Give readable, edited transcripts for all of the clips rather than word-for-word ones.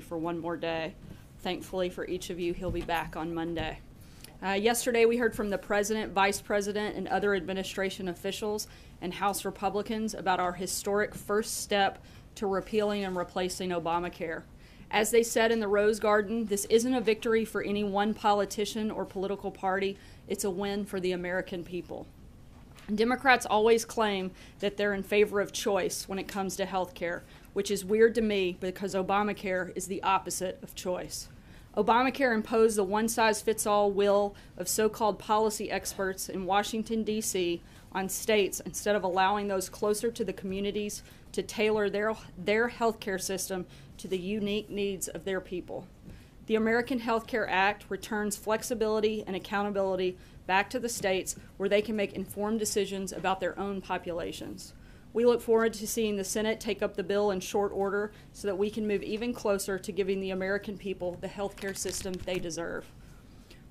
for one more day. Thankfully for each of you, he'll be back on Monday. Yesterday, we heard from the President, Vice President, and other administration officials and House Republicans about our historic first step to repealing and replacing Obamacare. As they said in the Rose Garden, this isn't a victory for any one politician or political party. It's a win for the American people. Democrats always claim that they're in favor of choice when it comes to health care, which is weird to me because Obamacare is the opposite of choice. Obamacare imposed the one-size-fits-all will of so-called policy experts in Washington, D.C. on states instead of allowing those closer to the communities to tailor their health care system to the unique needs of their people. The American Health Care Act returns flexibility and accountability back to the states where they can make informed decisions about their own populations. We look forward to seeing the Senate take up the bill in short order so that we can move even closer to giving the American people the health care system they deserve.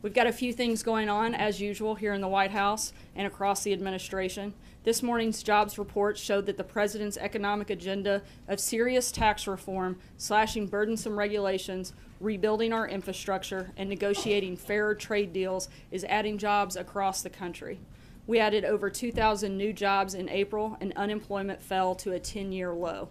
We've got a few things going on, as usual, here in the White House and across the administration. This morning's jobs report showed that the President's economic agenda of serious tax reform, slashing burdensome regulations, rebuilding our infrastructure, and negotiating fairer trade deals is adding jobs across the country. We added over 2,000 new jobs in April, and unemployment fell to a 10-year low.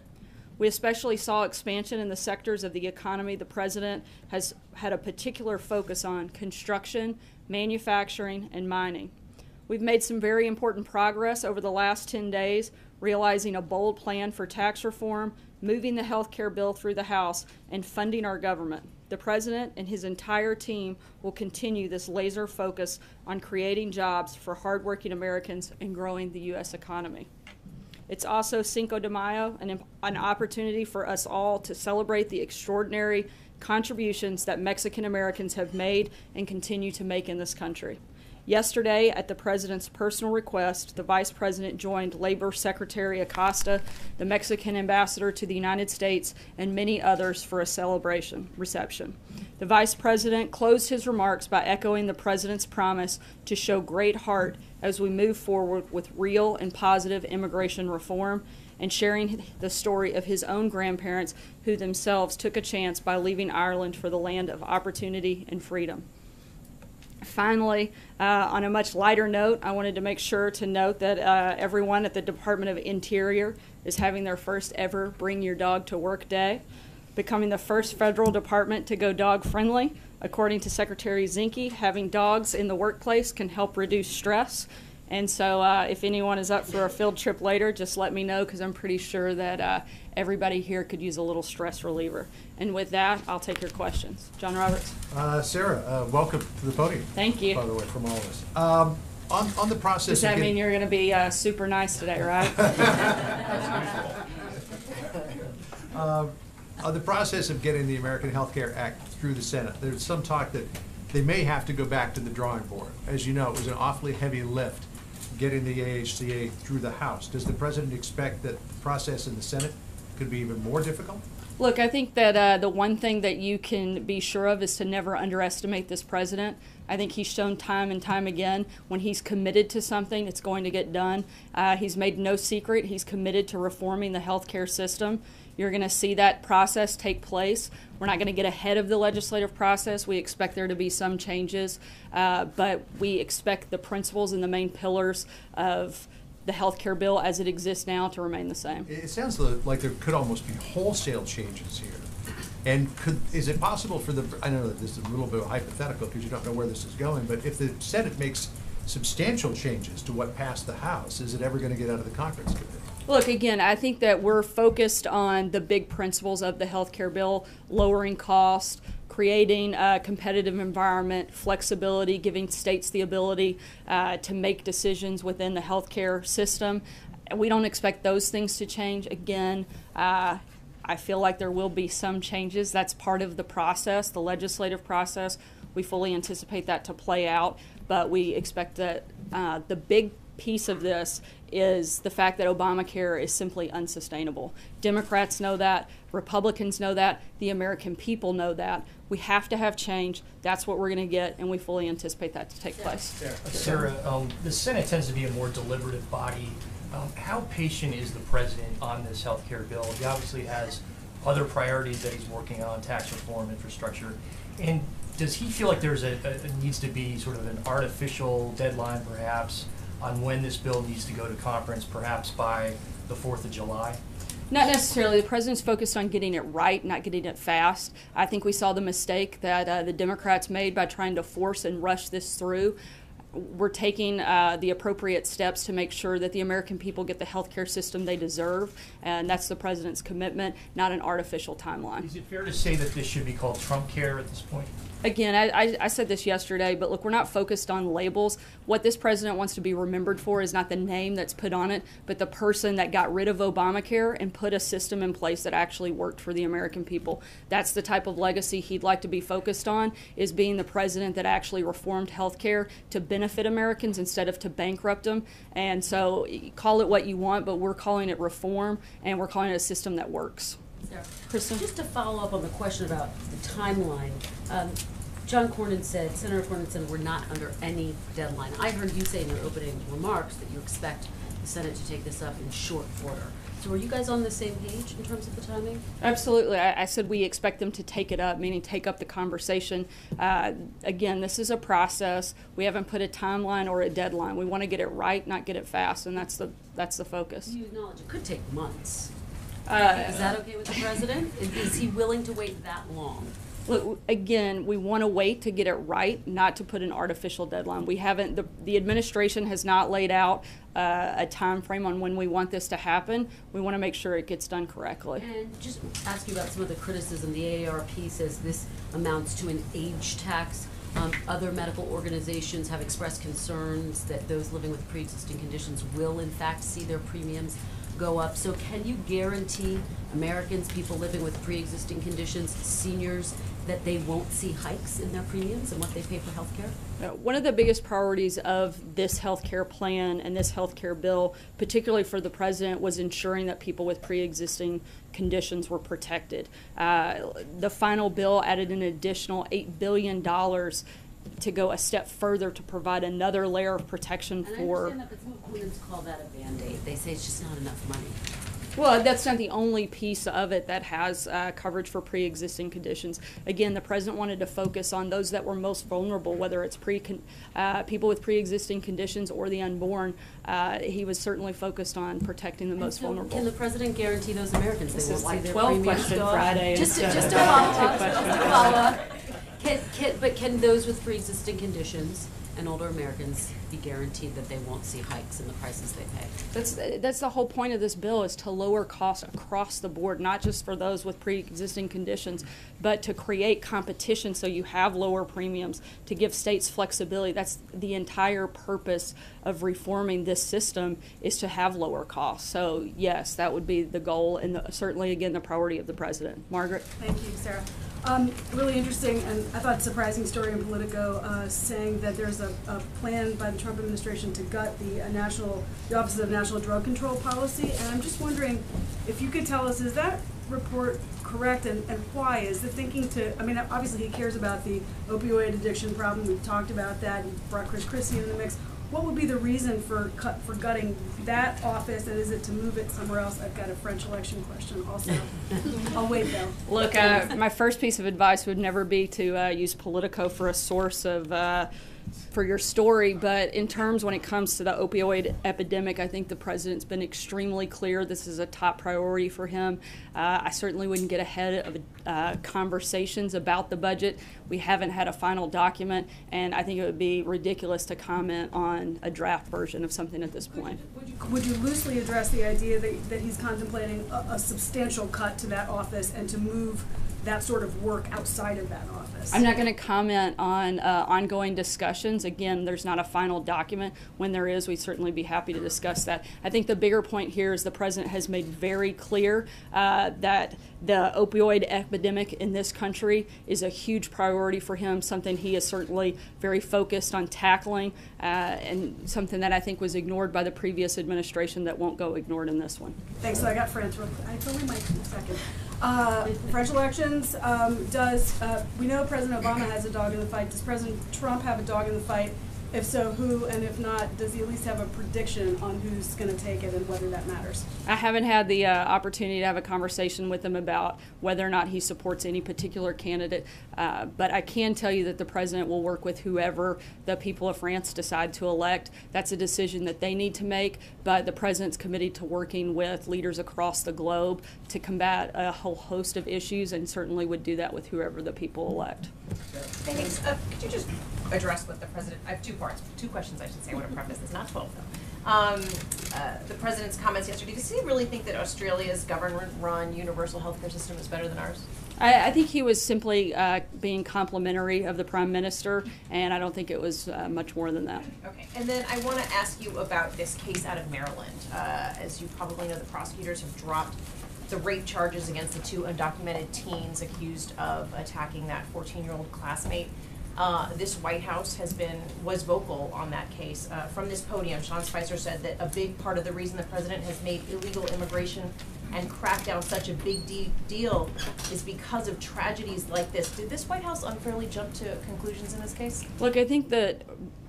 We especially saw expansion in the sectors of the economy the President has had a particular focus on: construction, manufacturing, and mining. We've made some very important progress over the last 10 days, realizing a bold plan for tax reform, moving the health care bill through the House, and funding our government. The President and his entire team will continue this laser focus on creating jobs for hardworking Americans and growing the U.S. economy. It's also Cinco de Mayo, an opportunity for us all to celebrate the extraordinary contributions that Mexican Americans have made and continue to make in this country. Yesterday, at the President's personal request, the Vice President joined Labor Secretary Acosta, the Mexican ambassador to the United States, and many others for a reception. The Vice President closed his remarks by echoing the President's promise to show great heart as we move forward with real and positive immigration reform, and sharing the story of his own grandparents who themselves took a chance by leaving Ireland for the land of opportunity and freedom. Finally, on a much lighter note, I wanted to make sure to note that everyone at the Department of Interior is having their first ever Bring Your Dog to Work Day, becoming the first federal department to go dog-friendly. According to Secretary Zinke, having dogs in the workplace can help reduce stress. And so if anyone is up for a field trip later, just let me know, because I'm pretty sure that everybody here could use a little stress reliever. And with that, I'll take your questions. John Roberts. Sarah, welcome to the podium. Thank you. By the way, from all of us. On the process. Does that mean you're going to be super nice today, right? On the process of getting the American Health Care Act through the Senate, there's some talk that they may have to go back to the drawing board. As you know, it was an awfully heavy lift getting the AHCA through the House. Does the President expect that the process in the Senate could be even more difficult? Look, I think that the one thing that you can be sure of is to never underestimate this President. I think he's shown time and time again when he's committed to something, it's going to get done. He's made no secret he's committed to reforming the healthcare system. You're going to see that process take place. We're not going to get ahead of the legislative process. We expect there to be some changes, but we expect the principles and the main pillars of the health care bill as it exists now to remain the same. It sounds like there could almost be wholesale changes here. And is it possible for I know that this is a little bit hypothetical because you don't know where this is going, but if the Senate makes substantial changes to what passed the House, is it ever going to get out of the conference committee? Look, again, I think that we're focused on the big principles of the health care bill: lowering cost, creating a competitive environment, flexibility, giving states the ability to make decisions within the health care system. We don't expect those things to change. Again, I feel like there will be some changes. That's part of the process, the legislative process. We fully anticipate that to play out, but we expect that the big piece of this is the fact that Obamacare is simply unsustainable. Democrats know that, Republicans know that, the American people know that. We have to have change. That's what we're going to get, and we fully anticipate that to take place. Sarah, the Senate tends to be a more deliberative body. How patient is the President on this health care bill? He obviously has other priorities that he's working on, tax reform, infrastructure. And does he feel like there's needs to be sort of an artificial deadline, perhaps, on when this bill needs to go to conference, perhaps by the 4th of July? Not necessarily. The president's focused on getting it right, not getting it fast. I think we saw the mistake that the Democrats made by trying to force and rush this through. We're taking the appropriate steps to make sure that the American people get the health care system they deserve, and that's the president's commitment, not an artificial timeline. Is it fair to say that this should be called Trump Care at this point? Again, I said this yesterday, but look, we're not focused on labels. What this president wants to be remembered for is not the name that's put on it, but the person that got rid of Obamacare and put a system in place that actually worked for the American people. That's the type of legacy he'd like to be focused on, is being the president that actually reformed health care to benefit Americans instead of to bankrupt them. And so call it what you want, but we're calling it reform, and we're calling it a system that works. Kristen? Just to follow up on the question about the timeline, John Cornyn said, Senator Cornyn said, we're not under any deadline. I heard you say in your opening remarks that you expect the Senate to take this up in short order. So are you guys on the same page in terms of the timing? Absolutely. I said we expect them to take it up, meaning take up the conversation. Again, this is a process. We haven't put a timeline or a deadline. We want to get it right, not get it fast, and that's the focus. You acknowledge it could take months. Is that okay with the president? Is he willing to wait that long? Look, again, we want to wait to get it right, not to put an artificial deadline. We haven't, the administration has not laid out a time frame on when we want this to happen. We want to make sure it gets done correctly. And just ask you about some of the criticism. The AARP says this amounts to an age tax. Other medical organizations have expressed concerns that those living with pre-existing conditions will in fact see their premiums go up. So can you guarantee Americans, people living with pre-existing conditions, seniors, that they won't see hikes in their premiums and what they pay for health care? One of the biggest priorities of this health care plan and this health care bill, particularly for the president, was ensuring that people with pre-existing conditions were protected. The final bill added an additional $8 billion to go a step further to provide another layer of protection and for. I understand that, but some opponents call that a Band-Aid. They say it's just not enough money. Well, that's not the only piece of it that has coverage for pre-existing conditions. Again, the president wanted to focus on those that were most vulnerable, whether it's people with pre-existing conditions or the unborn. He was certainly focused on protecting the most vulnerable. Can the president guarantee those Americans This they is won't see like their 12 premiums question go up? Friday. Just to instead follow of- up. But can those with pre-existing conditions and older Americans be guaranteed that they won't see hikes in the prices they pay? That's the whole point of this bill, is to lower costs across the board, not just for those with pre-existing conditions, but to create competition so you have lower premiums, to give states flexibility. That's the entire purpose of reforming this system, is to have lower costs. So yes, that would be the goal, and certainly, again, the priority of the president. Margaret? Thank you, Sarah. Really interesting, and I thought surprising story in Politico saying that there's a plan by the Trump administration to gut the Office of National Drug Control Policy, and I'm just wondering if you could tell us, is that report correct, and why? Is the thinking to, I mean, obviously he cares about the opioid addiction problem, we've talked about that, he brought Chris Christie in the mix. What would be the reason for gutting that office, and is it to move it somewhere else? I've got a French election question also. I'll wait though. Look, my first piece of advice would never be to use Politico for a source of for your story, but in terms when it comes to the opioid epidemic, I think the president's been extremely clear this is a top priority for him. I certainly wouldn't get ahead of conversations about the budget. We haven't had a final document, and I think it would be ridiculous to comment on a draft version of something at this point. Would you loosely address the idea that he's contemplating a substantial cut to that office and to move that sort of work outside of that office? I'm not going to comment on ongoing discussions. Again, there's not a final document. When there is, we'd certainly be happy to discuss that. I think the bigger point here is the president has made very clear that the opioid epidemic in this country is a huge priority for him, something he is certainly very focused on tackling, and something that I think was ignored by the previous administration that won't go ignored in this one. Thanks. So I got France real quick. I totally might in a second. French elections, we know President Obama has a dog in the fight. Does President Trump have a dog in the fight If so, who, and if not, does he at least have a prediction on who's going to take it and whether that matters? I haven't had the opportunity to have a conversation with him about whether or not he supports any particular candidate, but I can tell you that the president will work with whoever the people of France decide to elect. That's a decision that they need to make, but the president's committed to working with leaders across the globe to combat a whole host of issues, and certainly would do that with whoever the people elect. Thanks. Could you just address what the president, I have two parts, two questions I should say, I want to preface this, not 12 though. The president's comments yesterday, does he really think that Australia's government-run universal healthcare system is better than ours? I think he was simply being complimentary of the prime minister, and I don't think it was much more than that. Okay, and then I want to ask you about this case out of Maryland. As you probably know, the prosecutors have dropped the rape charges against the two undocumented teens accused of attacking that 14-year-old classmate. This White House was vocal on that case. From this podium, Sean Spicer said that a big part of the reason the president has made illegal immigration and crackdown such a big deal is because of tragedies like this. Did this White House unfairly jump to conclusions in this case? Look, I think that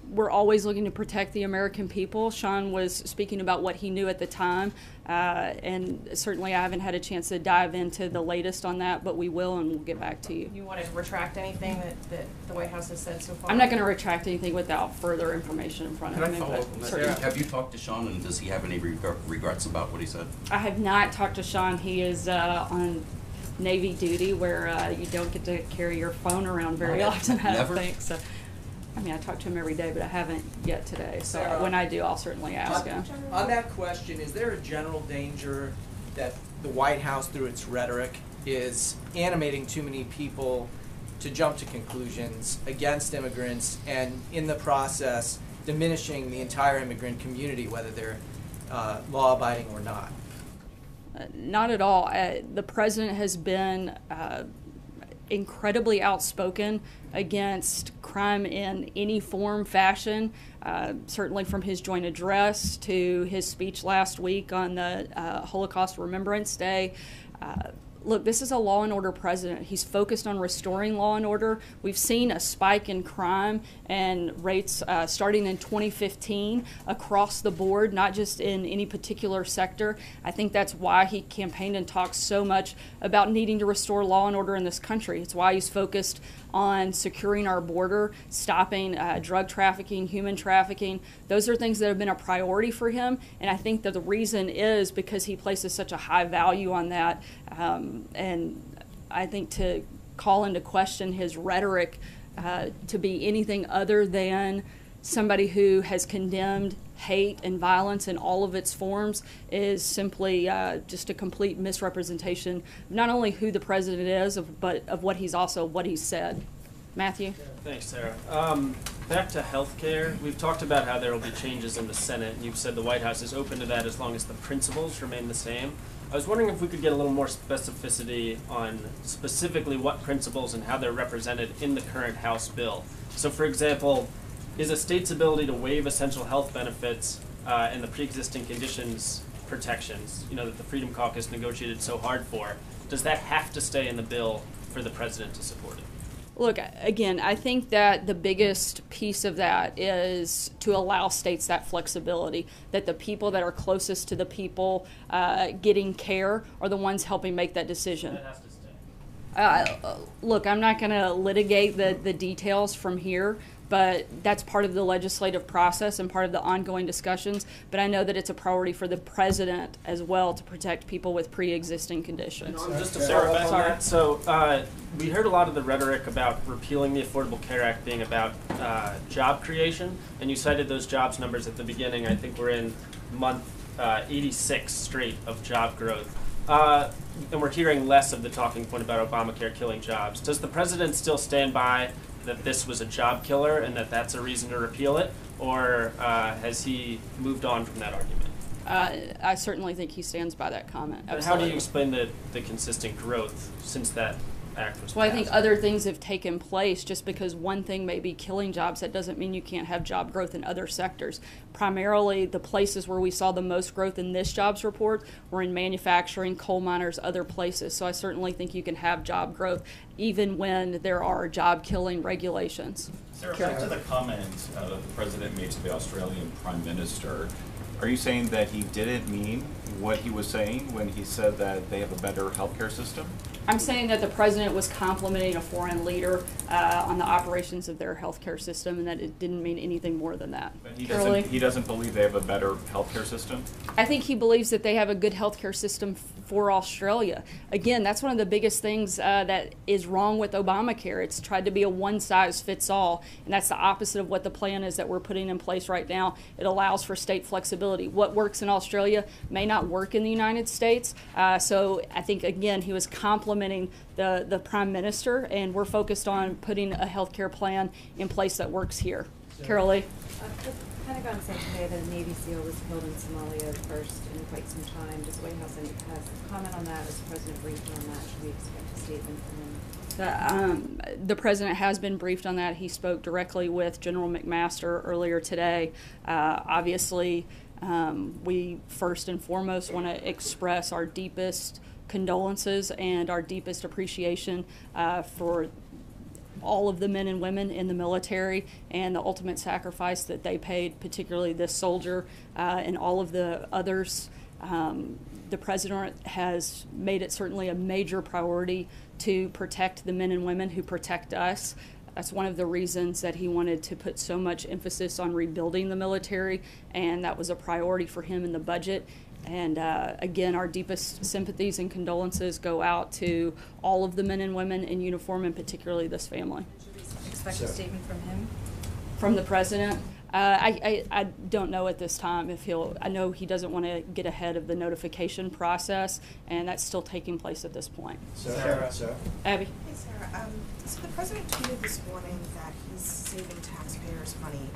we're always looking to protect the American people. Sean was speaking about what he knew at the time, and certainly I haven't had a chance to dive into the latest on that, but we will, and we'll get back to you. You want to retract anything that the White House has said so far? I'm not going to retract anything without further information in front Can of I me. follow but up on that? certainly. Have you talked to Sean, and does he have any regrets about what he said? I have not talked to Sean. He is on Navy duty, where you don't get to carry your phone around very often, I don't Never? think. So, I mean, I talk to him every day, but I haven't yet today. So Sarah, when I do, I'll certainly ask him. On that question, is there a general danger that the White House, through its rhetoric, is animating too many people to jump to conclusions against immigrants, and in the process diminishing the entire immigrant community, whether they're law-abiding or not? Not at all. The president has been incredibly outspoken against crime in any form, fashion, certainly from his joint address to his speech last week on the Holocaust Remembrance Day. Look, this is a law and order president. He's focused on restoring law and order. We've seen a spike in crime and rates starting in 2015 across the board, not just in any particular sector. I think that's why he campaigned and talked so much about needing to restore law and order in this country. It's why he's focused on securing our border, stopping drug trafficking, human trafficking. Those are things that have been a priority for him, and I think that the reason is because he places such a high value on that. And I think to call into question his rhetoric to be anything other than somebody who has condemned hate and violence in all of its forms is simply just a complete misrepresentation of not only who the president is, but of what he's said. Matthew? Thanks, Sarah. Back to healthcare. We've talked about how there will be changes in the Senate, and you've said the White House is open to that as long as the principles remain the same. I was wondering if we could get a little more specificity on specifically what principles and how they're represented in the current House bill. So, for example, is a state's ability to waive essential health benefits and the pre-existing conditions protections, that the Freedom Caucus negotiated so hard for, does that have to stay in the bill for the president to support it? Look, again, I think that the biggest piece of that is to allow states that flexibility, that the people that are closest to the people getting care are the ones helping make that decision. That has to stay. Look, I'm not going to litigate the details from here, but that's part of the legislative process and part of the ongoing discussions. But I know that it's a priority for the president as well to protect people with pre-existing conditions. Just to follow up on that, so we heard a lot of the rhetoric about repealing the Affordable Care Act being about job creation, and you cited those jobs numbers at the beginning. I think we're in month 86 straight of job growth. And we're hearing less of the talking point about Obamacare killing jobs. Does the president still stand by that this was a job killer and that that's a reason to repeal it, or has he moved on from that argument? I certainly think he stands by that comment. How do you explain the consistent growth since that act was Well, I think passed. other things have taken place. Just because one thing may be killing jobs, that doesn't mean you can't have job growth in other sectors. Primarily, the places where we saw the most growth in this jobs report were in manufacturing, coal miners, other places. So I certainly think you can have job growth even when there are job-killing regulations. Sarah, back to the comment that the President made to the Australian Prime Minister. Are you saying that he didn't mean what he was saying when he said that they have a better healthcare system? I'm saying that the president was complimenting a foreign leader on the operations of their healthcare system, and that it didn't mean anything more than that. But he Carolee? doesn't believe they have a better healthcare system? I think he believes that they have a good healthcare system for Australia. Again, that's one of the biggest things that is wrong with Obamacare. It's tried to be a one-size-fits-all, and that's the opposite of what the plan is that we're putting in place right now. It allows for state flexibility. What works in Australia may not work in the United States. So I think, again, he was complimenting the Prime Minister, and we're focused on putting a healthcare plan in place that works here. Carolee? The Pentagon said today that a Navy SEAL was killed in Somalia first in quite some time. Does the White House has a comment on that? Is the President briefed on that? Should we expect a statement from him? The president has been briefed on that. He spoke directly with General McMaster earlier today. Obviously, we first and foremost want to express our deepest condolences and our deepest appreciation for all of the men and women in the military and the ultimate sacrifice that they paid, particularly this soldier and all of the others. The president has made it certainly a major priority to protect the men and women who protect us. That's one of the reasons that he wanted to put so much emphasis on rebuilding the military, and that was a priority for him in the budget. And again, our deepest sympathies and condolences go out to all of the men and women in uniform, and particularly this family. Should we expect a statement from him? From the president? I don't know at this time if I know he doesn't want to get ahead of the notification process, and that's still taking place at this point. Sarah. Abby? Hey, Sarah. So the president tweeted this morning that he's saving taxpayers money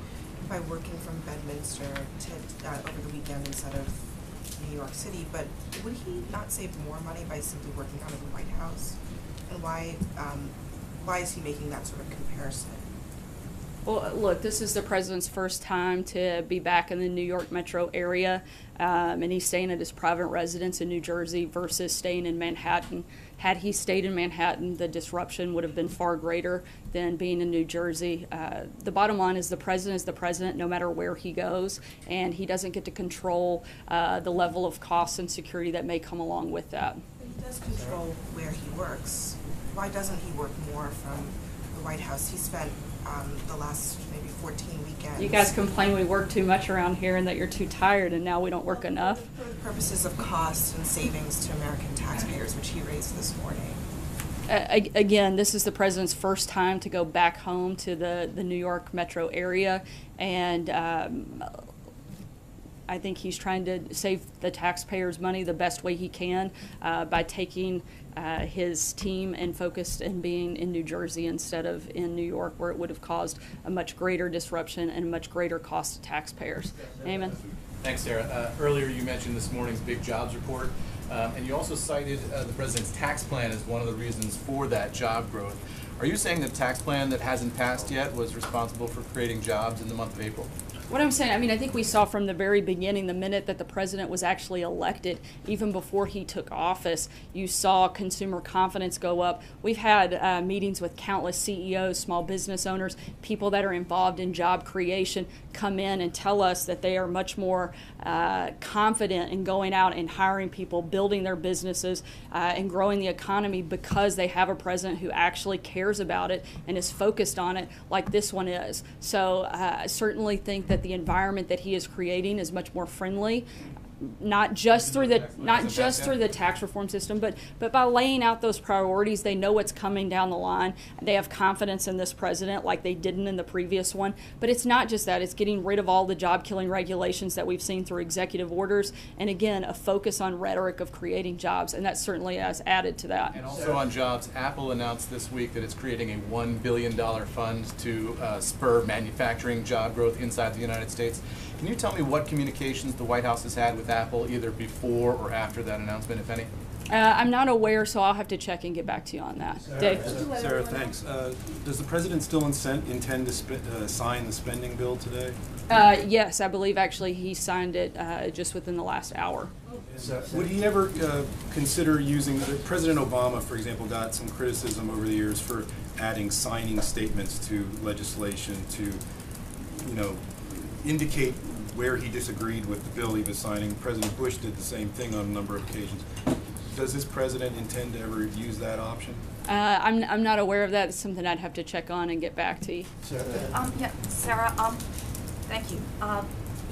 by working from Bedminster over the weekend instead of New York City, but would he not save more money by simply working out of the White House? And why is he making that sort of comparison? Well, look, this is the president's first time to be back in the New York metro area, and he's staying at his private residence in New Jersey versus staying in Manhattan. Had he stayed in Manhattan, the disruption would have been far greater than being in New Jersey. The bottom line is the president no matter where he goes, and he doesn't get to control the level of costs and security that may come along with that. But he does control where he works. Why doesn't he work more from the White House? He spent the last maybe 14 weekends. You guys complain we work too much around here and that you're too tired, and now we don't work enough. For the purposes of cost and savings to American taxpayers, which he raised this morning. Again, this is the president's first time to go back home to the New York metro area, and I think he's trying to save the taxpayers' money the best way he can by taking his team and focused and being in New Jersey instead of in New York, where it would have caused a much greater disruption and a much greater cost to taxpayers. Eamon? Thanks, Sarah. Earlier you mentioned this morning's big jobs report, and you also cited the president's tax plan as one of the reasons for that job growth. Are you saying the tax plan that hasn't passed yet was responsible for creating jobs in the month of April? What I'm saying, I think we saw from the very beginning, the minute that the president was actually elected, even before he took office, you saw consumer confidence go up. We've had meetings with countless CEOs, small business owners, people that are involved in job creation come in and tell us that they are much more confident in going out and hiring people, building their businesses, and growing the economy because they have a president who actually cares about it and is focused on it like this one is. So I certainly think that the environment that he is creating is much more friendly, not just through the tax reform system, but by laying out those priorities. They know what's coming down the line. They have confidence in this president like they didn't in the previous one. But it's not just that. It's getting rid of all the job-killing regulations that we've seen through executive orders, and again, a focus on rhetoric of creating jobs, and that certainly has added to that. And also on jobs, Apple announced this week that it's creating a $1 billion fund to spur manufacturing job growth inside the United States. Can you tell me what communications the White House has had with Apple either before or after that announcement, if any? I'm not aware, so I'll have to check and get back to you on that. Dave? Sarah, thanks. Does the president still intend to sign the spending bill today? Yes, I believe actually he signed it just within the last hour. Would he ever consider using, President Obama, for example, got some criticism over the years for adding signing statements to legislation to, you know, indicate where he disagreed with the bill he was signing. President Bush did the same thing on a number of occasions. Does this president intend to ever use that option? I'm not aware of that. It's something I'd have to check on and get back to you. Yeah, Sarah, thank you.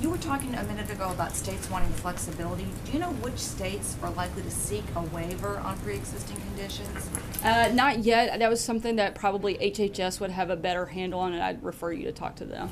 You were talking a minute ago about states wanting flexibility. Do you know which states are likely to seek a waiver on pre-existing conditions? Not yet. That was something that probably HHS would have a better handle on, and I'd refer you to talk to them.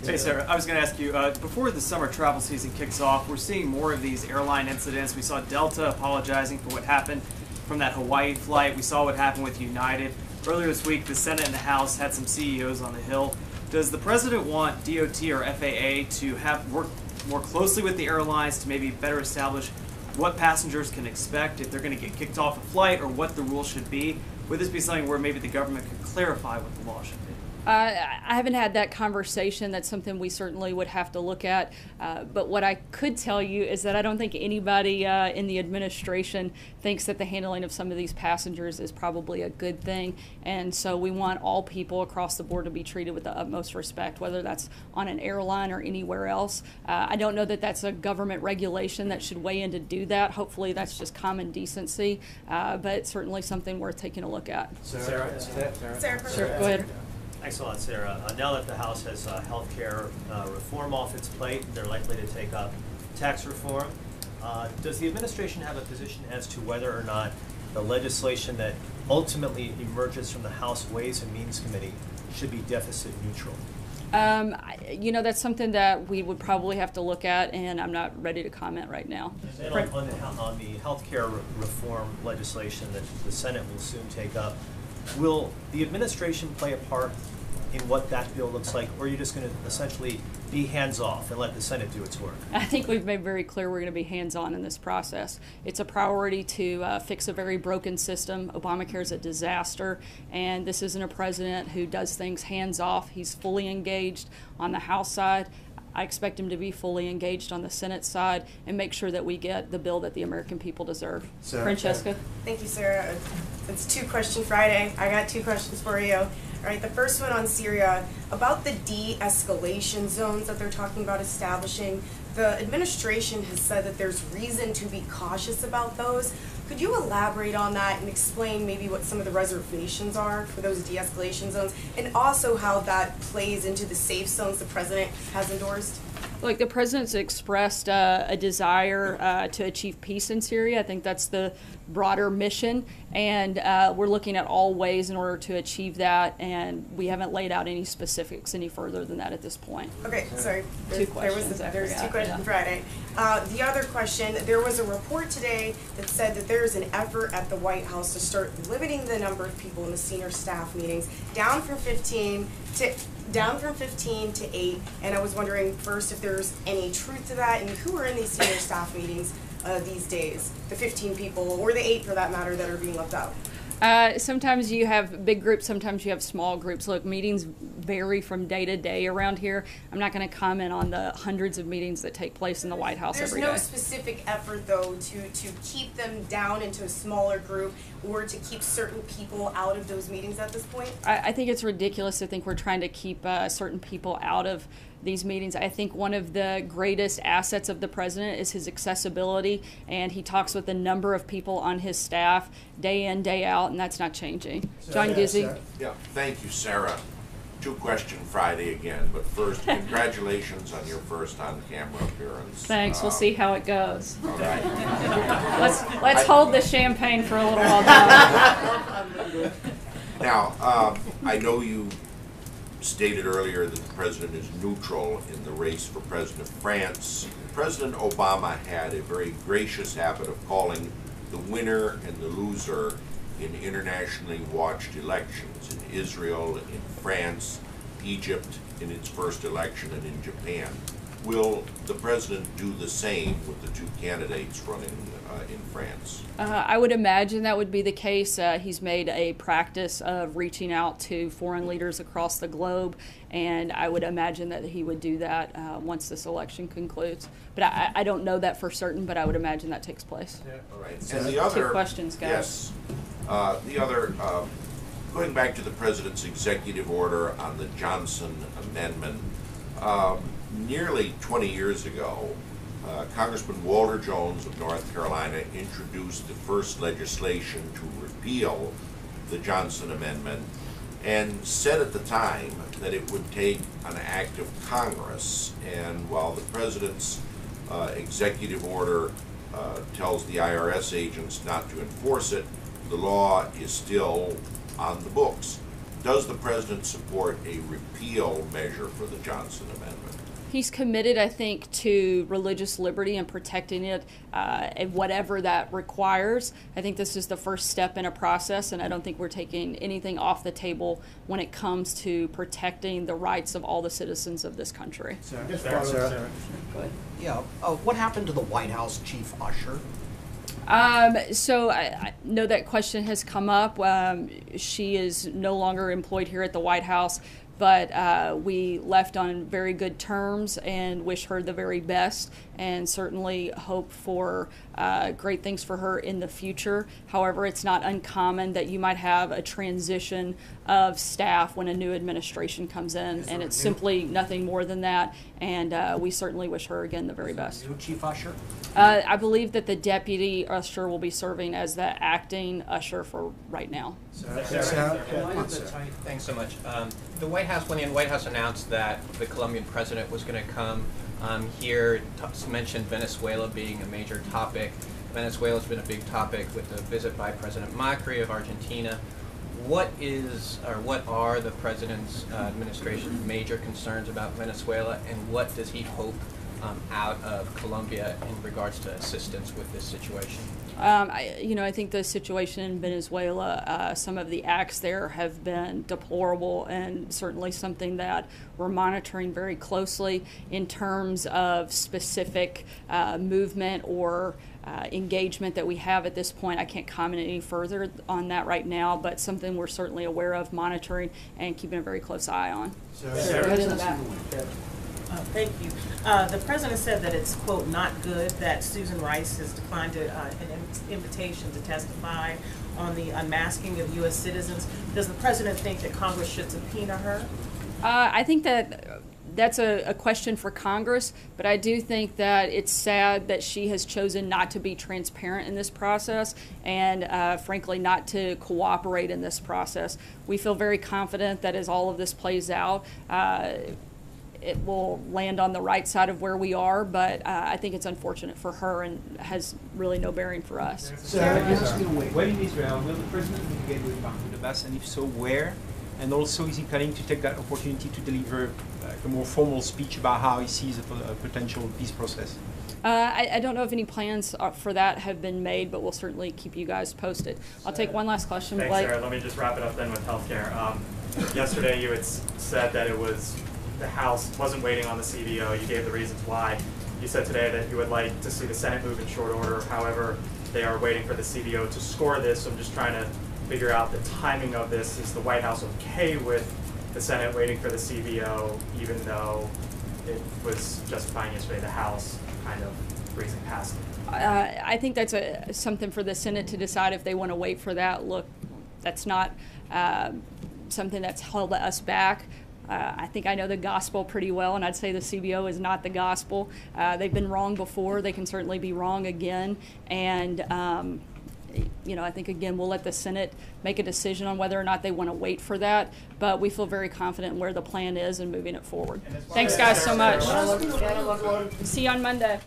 Hey Sarah, I was going to ask you, before the summer travel season kicks off, we're seeing more of these airline incidents. We saw Delta apologizing for what happened from that Hawaii flight. We saw what happened with United. Earlier this week, the Senate and the House had some CEOs on the Hill. Does the president want DOT or FAA to work more closely with the airlines to maybe better establish what passengers can expect if they're going to get kicked off a flight, or what the rules should be? Would this be something where maybe the government could clarify what the law should be? I haven't had that conversation. That's something we certainly would have to look at. But what I could tell you is that I don't think anybody in the administration thinks that the handling of some of these passengers is probably a good thing. And so we want all people across the board to be treated with the utmost respect, whether that's on an airline or anywhere else. I don't know that that's a government regulation that should weigh in to do that. Hopefully that's just common decency, but it's certainly something worth taking a look at. Sarah. Sure, go ahead. Thanks a lot, Sarah. Now that the House has health care reform off its plate, they're likely to take up tax reform. Does the administration have a position as to whether or not the legislation that ultimately emerges from the House Ways and Means Committee should be deficit neutral? You know, that's something that we would probably have to look at, and I'm not ready to comment right now. And on the health care reform legislation that the Senate will soon take up, will the administration play a part in what that bill looks like, or are you just going to essentially be hands-off and let the Senate do its work? I think we've made very clear we're going to be hands-on in this process. It's a priority to fix a very broken system. Obamacare is a disaster, and this isn't a president who does things hands-off. He's fully engaged on the House side. I expect him to be fully engaged on the Senate side and make sure that we get the bill that the American people deserve. Francesca? Thank you, Sarah. It's Two Question Friday. I got two questions for you. All right, the first one on Syria, about the de-escalation zones that they're talking about establishing. The administration has said that there's reason to be cautious about those. Could you elaborate on that and explain maybe what some of the reservations are for those de-escalation zones, and also how that plays into the safe zones the president has endorsed? Look, the president's expressed a desire to achieve peace in Syria. I think that's the broader mission, and we're looking at all ways in order to achieve that, and we haven't laid out any specifics any further than that at this point. Okay, sorry. Two questions. There's Two Questions Friday. The other question, there was a report today that said that there's an effort at the White House to start limiting the number of people in the senior staff meetings down from 15 to 8, and I was wondering first if there's any truth to that, and who are in these senior staff meetings these days, the 15 people, or the 8 for that matter, that are being left out? Sometimes you have big groups, sometimes you have small groups. Look, meetings vary from day to day around here. I'm not going to comment on the hundreds of meetings that take place in the White House every day. There's no specific effort, though, to keep them down into a smaller group or to keep certain people out of those meetings at this point? I think it's ridiculous to think we're trying to keep certain people out of these meetings. I think one of the greatest assets of the president is his accessibility, and he talks with a number of people on his staff day in, day out, and that's not changing. John Gizzi. Yeah, thank you, Sarah. Two Question Friday again, but first, congratulations on your first on-camera appearance. Thanks. We'll see how it goes. All right. Let's hold the champagne for a little while. Now, I know you stated earlier that the president is neutral in the race for president of France. President Obama had a very gracious habit of calling the winner and the loser in internationally watched elections in Israel, in France, Egypt in its first election, and in Japan. Will the president do the same with the two candidates running in France? I would imagine that would be the case. He's made a practice of reaching out to foreign leaders across the globe, and I would imagine that he would do that once this election concludes. But I don't know that for certain, but I would imagine that takes place. Yeah. All right. So And the other, two questions, guys. Yes. The other, going back to the president's executive order on the Johnson Amendment, nearly 20 years ago, Congressman Walter Jones of North Carolina introduced the first legislation to repeal the Johnson Amendment and said at the time that it would take an act of Congress. And while the president's executive order tells the IRS agents not to enforce it, the law is still on the books. Does the president support a repeal measure for the Johnson Amendment? He's committed, I think, to religious liberty and protecting it, and whatever that requires. I think this is the first step in a process, and I don't think we're taking anything off the table when it comes to protecting the rights of all the citizens of this country. Sarah. Go ahead. Yeah. What happened to the White House chief usher? So I know that question has come up. She is no longer employed here at the White House, but we left on very good terms and wish her the very best, and certainly hope for great things for her in the future. However, it's not uncommon that you might have a transition of staff when a new administration comes in, and it's simply nothing more than that, and we certainly wish her again the very best. New chief usher? I believe that the deputy usher will be serving as the acting usher for right now. Thanks so much. The White House, when the White House announced that the Colombian president was going to come here, mentioned Venezuela being a major topic. Venezuela's been a big topic with the visit by President Macri of Argentina. What are the president's administration's major concerns about Venezuela, and what does he hope out of Colombia in regards to assistance with this situation? I think the situation in Venezuela, some of the acts there have been deplorable, and certainly something that we're monitoring very closely in terms of specific movement or engagement that we have at this point. I can't comment any further on that right now, but something we're certainly aware of, monitoring, and keeping a very close eye on. Thank you. The president said that it's, quote, not good that Susan Rice has declined an invitation to testify on the unmasking of U.S. citizens. Does the president think that Congress should subpoena her? I think that's a question for Congress, but I do think that it's sad that she has chosen not to be transparent in this process and, frankly, not to cooperate in this process. We feel very confident that as all of this plays out, it will land on the right side of where we are, but I think it's unfortunate for her and has really no bearing for us. When in Israel, will the president meet with Mahmoud Abbas, and if so, where? And also, is he planning to take that opportunity to deliver a more formal speech about how he sees a potential peace process? I don't know if any plans for that have been made, but we'll certainly keep you guys posted. I'll take one last question. Thanks, Blake. Sarah. Let me just wrap it up then with healthcare. Yesterday you had said that it was the House wasn't waiting on the CBO. You gave the reasons why. You said today that you would like to see the Senate move in short order. However, they are waiting for the CBO to score this. So I'm just trying to figure out the timing of this. Is the White House okay with the Senate waiting for the CBO, even though it was justifying yesterday the House kind of breezing past it? I think that's something for the Senate to decide if they want to wait for that. Look, that's not something that's held us back. I think I know the gospel pretty well, and I'd say the CBO is not the gospel. They've been wrong before. They can certainly be wrong again. And, I think, again, we'll let the Senate make a decision on whether or not they want to wait for that. But we feel very confident in where the plan is and moving it forward. Thanks, guys, so much. See you on Monday.